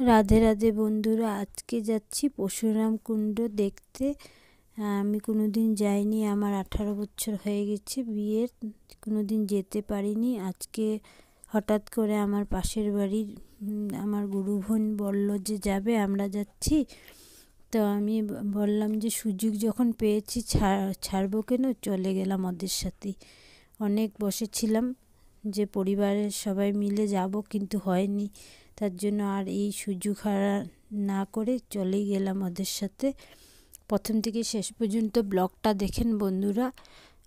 রাধে রাধে বন্ধুরা, আজকে যাচ্ছি পরশুরাম কুণ্ড দেখতে। আমি কোনোদিন যাইনি, আমার 18 বছর হয়ে গেছে বিয়ের, কোনোদিন যেতে পারিনি। আজকে হঠাৎ করে আমার পাশের বাড়ির আমার গুরু বোন বলল যে যাবে, আমরা যাচ্ছি। তো আমি বললাম যে সুযোগ যখন পেয়েছি ছাড়বো কেন, চলে গেলাম ওদের সাথেই। অনেক বসেছিলাম যে পরিবারের সবাই মিলে যাব, কিন্তু হয়নি। তার জন্য আর এই সুযোগ হারা না করে চলেই গেলাম ওদের সাথে। প্রথম থেকে শেষ পর্যন্ত ব্লগটা দেখেন বন্ধুরা,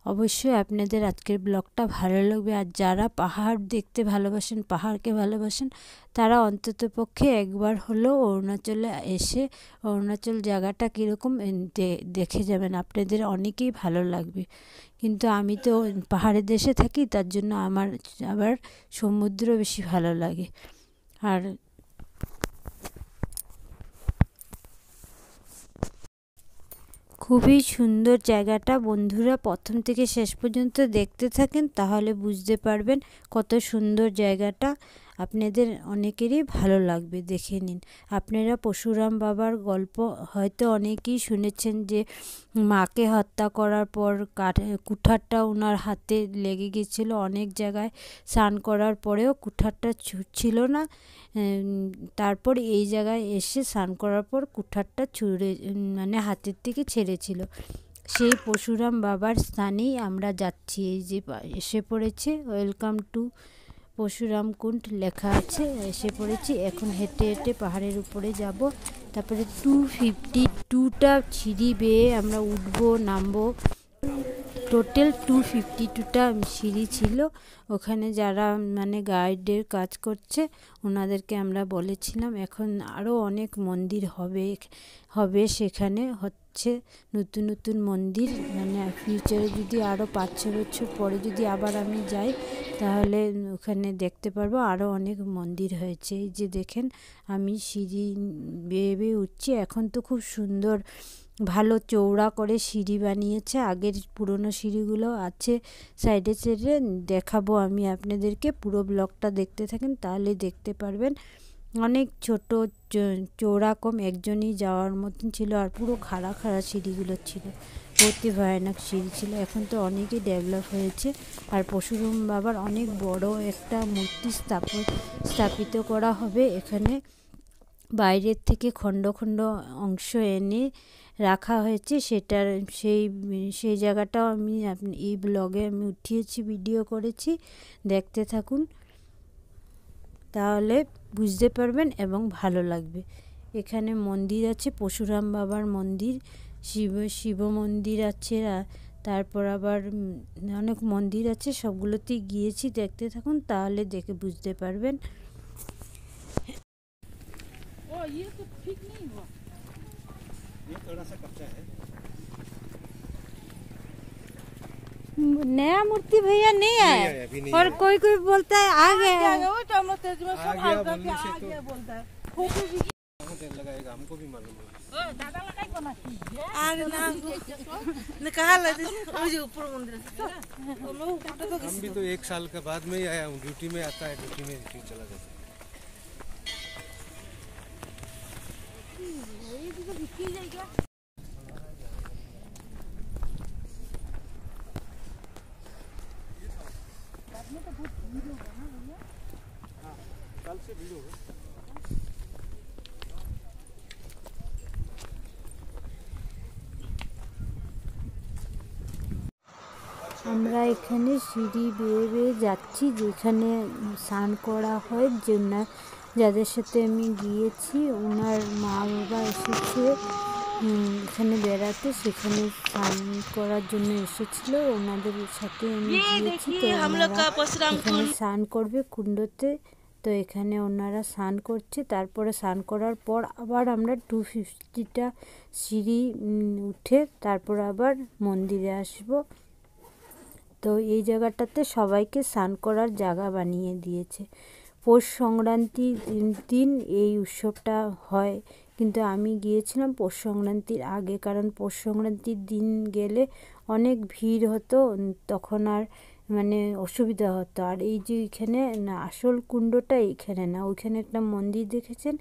অবশ্যই আপনাদের আজকের ব্লগটা ভালো লাগবে। আর যারা পাহাড় দেখতে ভালোবাসেন, পাহাড়কে ভালোবাসেন, তারা অন্ততপক্ষে একবার হলেও অরুণাচলে এসে অরুণাচল জায়গাটা কীরকম দেখে যাবেন, আপনাদের অনেকেই ভালো লাগবে। কিন্তু আমি তো পাহাড়ের দেশে থাকি, তার জন্য আমার আবার সমুদ্র বেশি ভালো লাগে। আর খুবই সুন্দর জায়গাটা বন্ধুরা, প্রথম থেকে শেষ পর্যন্ত দেখতে থাকেন, তাহলে বুঝতে পারবেন কত সুন্দর জায়গাটা। আপনাদের অনেকেরই ভালো লাগবে, দেখে নিন। আপনারা পরশুরাম বাবার গল্প হয়তো অনেকেই শুনেছেন, যে মাকে হত্যা করার পর কুঠারটা ওনার হাতে লেগে গেছিল। অনেক জায়গায় স্নান করার পরেও কুঠারটা ছুটছিল না। তারপর এই জায়গায় এসে স্নান করার পর কুঠারটা মানে হাতের থেকে ছেড়েছিল। সেই পরশুরাম বাবার স্থানেই আমরা যাচ্ছি। এই যে এসে পড়েছে, ওয়েলকাম টু পরশুরাম কুণ্ড লেখা আছে, এসে পড়েছি। এখন হেঁটে হেঁটে পাহাড়ের উপরে যাব। তারপরে 252টা সিঁড়ি বেয়ে আমরা উঠবো নামবো। টোটাল 252টা সিঁড়ি ছিল। ওখানে যারা মানে গাইডের কাজ করছে, ওনাদেরকে আমরা বলেছিলাম এখন আরও অনেক মন্দির হবে সেখানে হচ্ছে নতুন নতুন মন্দির। মানে ফিউচারে যদি আরও 5-6 বছর পরে যদি আবার আমি যাই, তাহলে ওখানে দেখতে পারবো আরও অনেক মন্দির হয়েছে। এই যে দেখেন, আমি সিঁড়ি বেয়ে বেয়ে উঠছি। এখন তো খুব সুন্দর ভালো চওড়া করে সিঁড়ি বানিয়েছে। আগের পুরনো সিঁড়িগুলো আছে সাইডে সাইডে, দেখাবো আমি আপনাদেরকে। পুরো ব্লগটা দেখতে থাকেন, তাহলে দেখতে পারবেন। অনেক ছোট চওড়া কম, একজনই যাওয়ার মতন ছিল। আর পুরো খাড়া খাড়া সিঁড়িগুলো ছিল, অতি ভয়ানক সিঁড়ি ছিল। এখন তো অনেকই ডেভেলপ হয়েছে। আর পরশুরাম বাবার অনেক বড় একটা মূর্তি স্থাপিত করা হবে এখানে। বাইরের থেকে খণ্ড খণ্ড অংশ এনে রাখা হয়েছে, সেটার সেই জায়গাটাও আমি এই ব্লগে আমি উঠিয়েছি, ভিডিও করেছি, দেখতে থাকুন, তাহলে বুঝতে পারবেন এবং ভালো লাগবে। এখানে মন্দির আছে, পরশুরাম বাবার মন্দির, শিব মন্দির আছে, তারপর আবার অনেক মন্দির আছে। সবগুলোতেই গিয়েছি, দেখতে থাকুন, তাহলে দেখে বুঝতে পারবেন। ये तो ठीक नहीं हुआ, ये थोड़ा सा कच्चा है। नया मूर्ति भैया नहीं आया, और कोई कोई बोलता है आ गया, वो तो हम लोग तेज में सब हाल करके आ गया बोलता है। फोटो भी कहां देर लगाएगा, हमको भी मालूम है। ओ दादा लगाई बना आज ना निकाल ले वो जो ऊपर मंदिर है। हम भी तो 1 साल के बाद में ही आया हूं, ड्यूटी में आता है, ड्यूटी में चला जाता है। कल से भीड़ होगा। আমরা এখানে সিঁড়ি বেয়ে বেয়ে যাচ্ছি, যেখানে স্নান করা হয়। যাদের সাথে আমি গিয়েছি, ওনার মা বাবা এসেছে এখানে বেড়াতে, সেখানে স্নান করার জন্য এসেছিল। ওনাদের সাথে আমি গিয়েছি, তো এখানে স্নান করবে কুণ্ডতে। তো এখানে ওনারা স্নান করছে। তারপরে স্নান করার পর আবার আমরা 250টা সিঁড়ি উঠে তারপর আবার মন্দিরে আসব। তো এই জায়গাটাতে সবাইকে স্নান করার জায়গা বানিয়ে দিয়েছে। পৌষ সংক্রান্তির দিন এই উৎসবটা হয়, কিন্তু আমি গিয়েছিলাম পৌষ সংক্রান্তির আগে, কারণ পৌষ সংক্রান্তির দিন গেলে অনেক ভিড় হতো, তখন আর মানে অসুবিধা হতো। আর এই যে এখানে না, আসল কুণ্ডটা এইখানে না, ওইখানে একটা মন্দির দেখেছেন,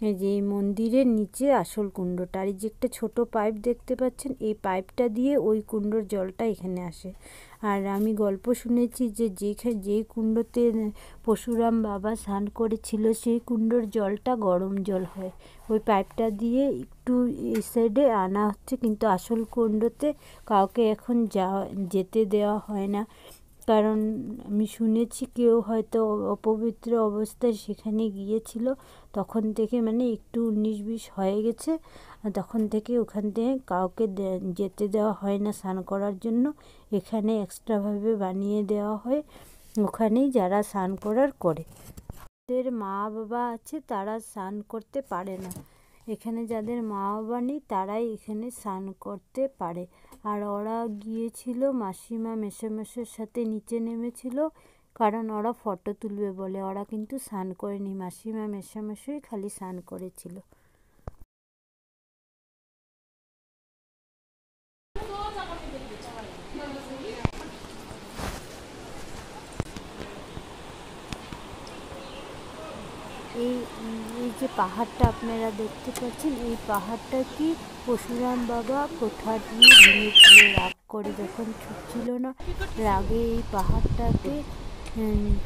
এই যে এই মন্দিরের নিচে আসল কুণ্ডটা, আর এই যে একটা ছোট পাইপ দেখতে পাচ্ছেন, এই পাইপটা দিয়ে ওই কুণ্ডর জলটা এখানে আসে। আর আমি গল্প শুনেছি যে যেই কুণ্ডতে পরশুরাম বাবা স্নান করেছিল সেই কুণ্ডর জলটা গরম জল হয়। ওই পাইপটা দিয়ে একটু এই সাইডে আনা হচ্ছে, কিন্তু আসল কুণ্ডতে কাউকে এখন যেতে দেওয়া হয় না, কারণ আমি শুনেছি কেউ হয়তো অপবিত্র অবস্থায় সেখানে গিয়েছিল, তখন থেকে মানে একটু 19-20 হয়ে গেছে, তখন থেকে ওখান থেকে কাউকে যেতে দেওয়া হয় না স্নান করার জন্য। এখানে এক্সট্রাভাবে বানিয়ে দেওয়া হয়, ওখানেই যারা স্নান করার করে। যাদের মা বাবা আছে তারা স্নান করতে পারে না, এখানে যাদের মা বাবা নেই তারাই এখানে স্নান করতে পারে। আর ওরা গিয়েছিল মাসিমা মেসোমশাইয়ের সাথে, নিচে নেমেছিল কারণ ওরা ফটো তুলবে বলে, ওরা কিন্তু স্নান করেনি, মাসিমা মেসোমশাই খালি স্নান করেছিল। এই যে পাহাড়টা আপনারা দেখতে পাচ্ছেন, এই পাহাড়টা কি পরশুরাম বাবা কোঠার দিয়ে ভেঙেছিল রাগ করে, যখন ছুটছিল না রাগে এই পাহাড়টাকে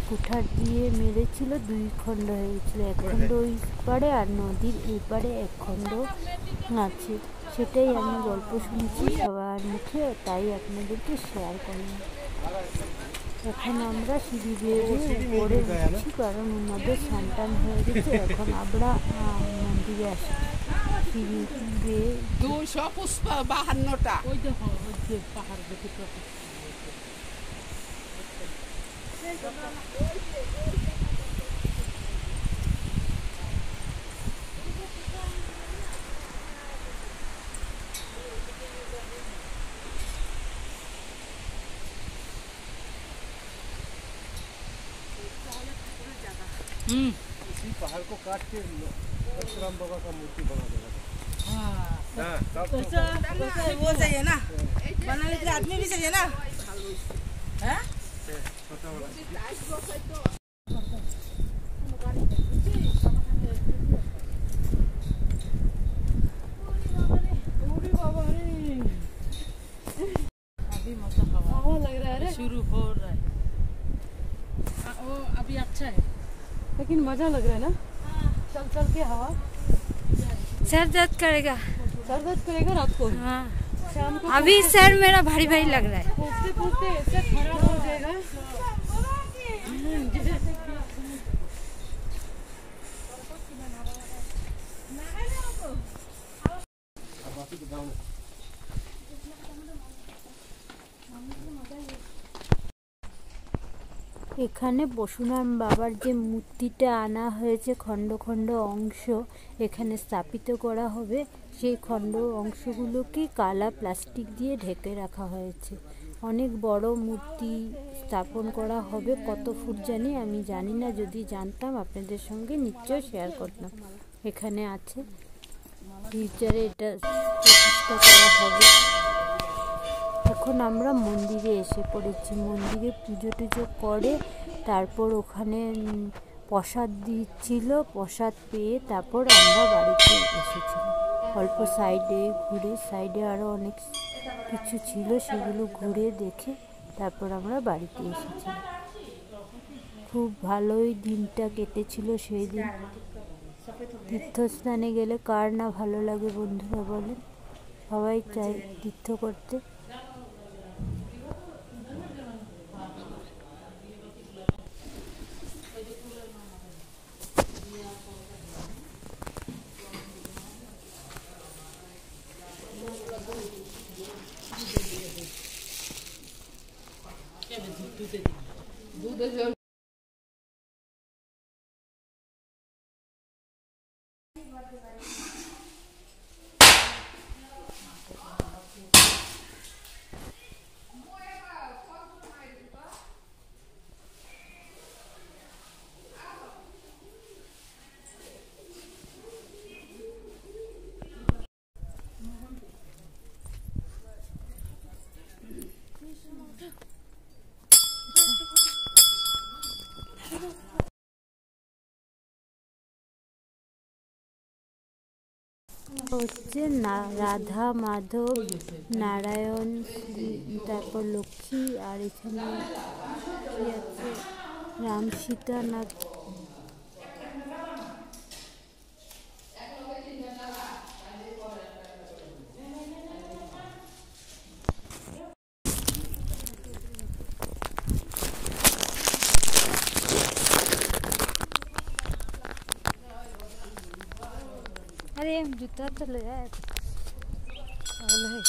কুঠার দিয়ে মেরেছিল, 2 খণ্ড হয়েছিল, এক খণ্ড ওই পারে আর নদীর এই পারে এক খণ্ড আছে। সেটাই আমি গল্প শুনেছি সবার মুখে, তাই আপনাদেরকে শেয়ার করলাম। এখন আমরা সিঁড়ি বেয়ে উপরে উঠছি, কারণ ওনাদের সন্তান হয়ে গেছে, এখন আমরা মন্দিরে আসি সিঁড়ি বেয়ে। 252টা ওই দেখো, ওই যে পাহাড় দেখে इसी पहाड़ को काट के परशुराम बाबा का मूर्ति बना देगा। वो चाहिए ना, बनाने के लिए आदमी भी चाहिए ना। हैं? अभी मौसम हवा लग रहा है, शुरू हो रहा है। वो अभी अच्छा है, लेकिन मजा लग रहा है ना, चल चल के हवा। सर दर्द करेगा, सर दर्द करेगा रात को। हाँ शाम को अभी सर मेरा भारी भारी लग रहा है। पूछते पूछते ऐसे खराब हो जाएगा। এখানে পরশুরাম বাবার যে মূর্তিটা আনা হয়েছে খণ্ড খণ্ড অংশ এখানে স্থাপিত করা হবে, সেই খণ্ড অংশগুলোকে কালা প্লাস্টিক দিয়ে ঢেকে রাখা হয়েছে। অনেক বড় মূর্তি স্থাপন করা হবে, কত ফুট জানি আমি জানি না, যদি জানতাম আপনাদের সঙ্গে নিশ্চয় শেয়ার করতাম। এখানে আছে ফিউচারে এটা প্রতিষ্ঠা করা হবে। এখন আমরা মন্দিরে এসে পড়েছি, মন্দিরে পুজো টুজো করে তারপর ওখানে প্রসাদ দিচ্ছিল, প্রসাদ পেয়ে তারপর আমরা বাড়িতে এসেছিলাম। অল্প সাইডে ঘুরে, সাইডে আরও অনেক কিছু ছিল সেগুলো ঘুরে দেখে তারপর আমরা বাড়িতে এসেছিলাম। খুব ভালোই দিনটা কেটেছিল সেই দিন। তীর্থস্থানে গেলে কার না ভালো লাগে বন্ধুরা বলেন, সবাই চায় তীর্থ করতে। दूध হচ্ছে না রাধা মাধব নারায়ণ তারপর লক্ষ্মী আর এখানে কি আছে রাম সীতা না अरे जूता तो ले आया पागल है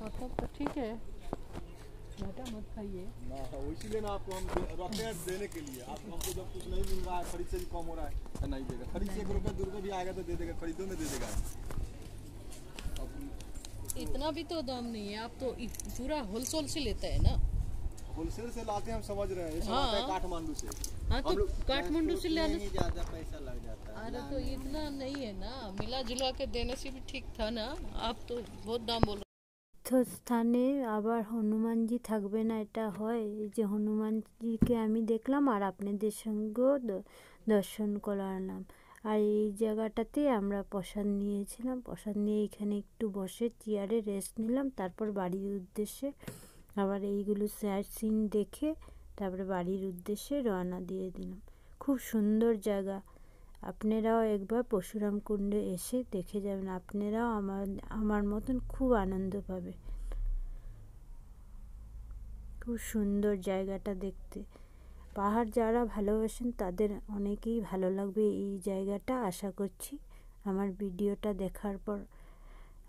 मतलब तो ठीक है, घाटा मत खाइए ना इसीलिए ना आपको हम रखते हैं देने के लिए। आप हमको जब कुछ नहीं मिल रहा है, खरीद से भी कम हो रहा है तो नहीं देगा। खरीद से 1 रुपये 2 रुपये भी आएगा तो दे देगा, खरीदो में दे देगा। इतना भी तो दाम नहीं है, आप तो पूरा होलसेल से लेते हैं ना। होलसेल से लाते हैं, हम समझ रहे हैं। ये सब हाँ। आता है काठमांडू से। हाँ तो काठमांडू से ले आने ज्यादा पैसा लग जाता है। अरे तो इतना नहीं है ना, मिला जुला के देने से भी ठीक था ना। आप तो बहुत दाम बोल স্থানে আবার হনুমানজি থাকবে না এটা হয় এই যে হনুমানজিকে আমি দেখলাম আর আপনাদের সঙ্গেও দর্শন করলাম। আর এই জায়গাটাতে আমরা প্রসাদ নিয়েছিলাম, প্রসাদ নিয়ে এখানে একটু বসে চেয়ারে রেস্ট নিলাম, তারপর বাড়ির উদ্দেশ্যে আবার এইগুলো সাইট সিন দেখে তারপরে বাড়ির উদ্দেশ্যে রওনা দিয়ে দিলাম। খুব সুন্দর জায়গা, আপনারাও একবার পরশুরাম কুণ্ডে এসে দেখে যাবেন, আপনারাও আমার মতন খুব আনন্দ পাবে। খুব সুন্দর জায়গাটা দেখতে, পাহাড় যারা ভালোবাসেন তাদের অনেকেই ভালো লাগবে এই জায়গাটা। আশা করছি আমার ভিডিওটা দেখার পর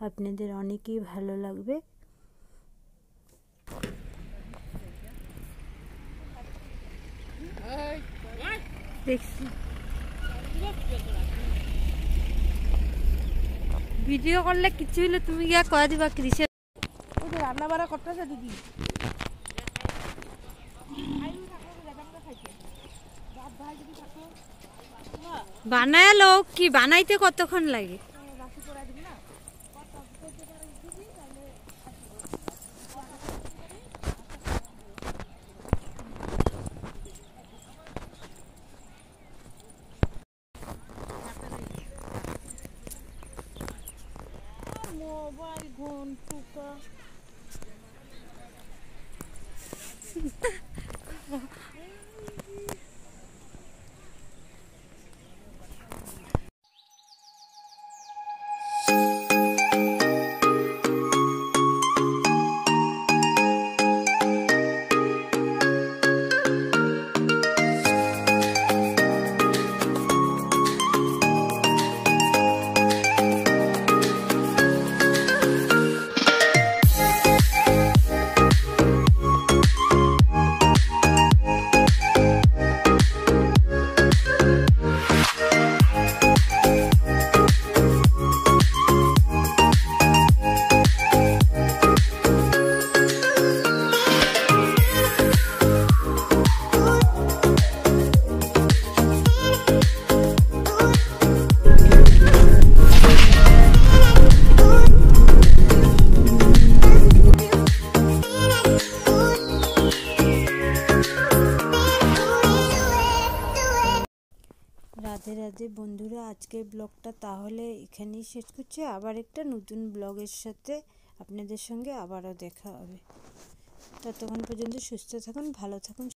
আপনাদের অনেকেই ভালো লাগবে। দেখছি ভিডিও করলে কিছু হলে তুমি গিয়া কয়া দিবা কিসে রান্না বাড়া করতেছে দিদি। বানায় লোক কি বানাইতে কতক্ষণ লাগে? মোবাইল ঘন্টুকা রাধে রাধে বন্ধুরা, আজকের ব্লগটা তাহলে এখানেই শেষ করছি। আবার একটা নতুন ব্লগের সাথে আপনাদের সঙ্গে আবারও দেখা হবে। ততক্ষণ পর্যন্ত সুস্থ থাকুন, ভালো থাকুন।